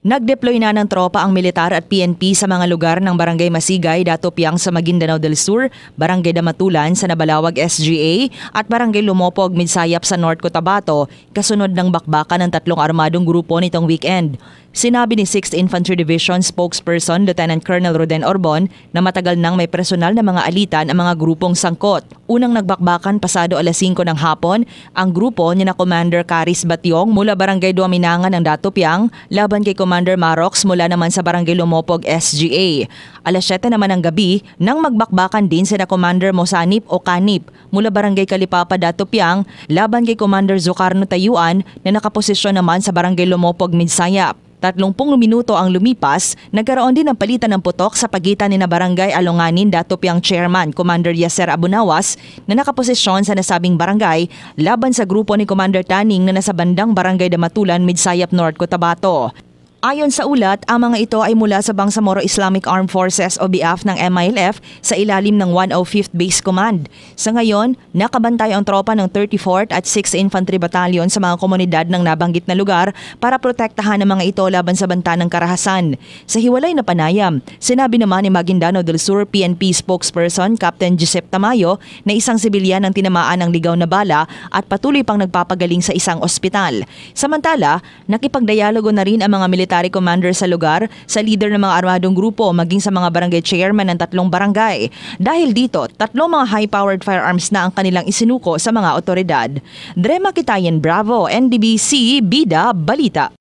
Nag-deploy na ng tropa ang militar at PNP sa mga lugar ng Barangay Masigay, Dato Piang sa Maguindanao del Sur, Barangay Damatulan sa Nabalawag SGA at Barangay Lumopog, Midsayap sa North Cotabato, kasunod ng bakbakan ng tatlong armadong grupo nitong weekend. Sinabi ni 6th Infantry Division spokesperson Lieutenant Colonel Roden Orbon na matagal nang may personal na mga alitan ang mga grupong sangkot. Unang nagbakbakan pasado alas 5 ng hapon ang grupo ni na Commander Caris Batyong mula Barangay Duaminangan ng Dato Piang laban kay Commander Marox mula naman sa Barangay Lumopog SGA. Alas 7 naman ng gabi nang magbakbakan din sina Commander Mosanip o Kanip mula Barangay Kalipapa, Dato Piang laban kay Commander Zucarno Tayuan na nakaposisyon naman sa Barangay Lumopog, Midsayap. 30 minuto ang lumipas, nagkaroon din ng palitan ng putok sa pagitan ni na Barangay Alonganin Dato Piang Chairman Commander Yaser Abunawas na nakaposisyon sa nasabing barangay laban sa grupo ni Commander Taning na nasa bandang Barangay Damatulan, Midsayap, North Cotabato. Ayon sa ulat, ang mga ito ay mula sa Bangsamoro Islamic Armed Forces o BIAF ng MILF sa ilalim ng 105th Base Command. Sa ngayon, nakabantay ang tropa ng 34th at 6th Infantry Battalion sa mga komunidad ng nabanggit na lugar para protektahan ang mga ito laban sa banta ng karahasan. Sa hiwalay na panayam, sinabi naman ni Maguindanao del Sur PNP spokesperson Captain Giuseppe Tamayo na isang sibilyan ang tinamaan ng ligaw na bala at patuloy pang nagpapagaling sa isang ospital. Samantala, nakipagdialogo na rin ang mga military commander sa lugar, sa leader ng mga armadong grupo maging sa mga barangay chairman ng tatlong barangay. Dahil dito, tatlong mga high-powered firearms na ang kanilang isinuko sa mga otoridad. Drema Kitayen, Bravo, NDBC, Bida, Balita.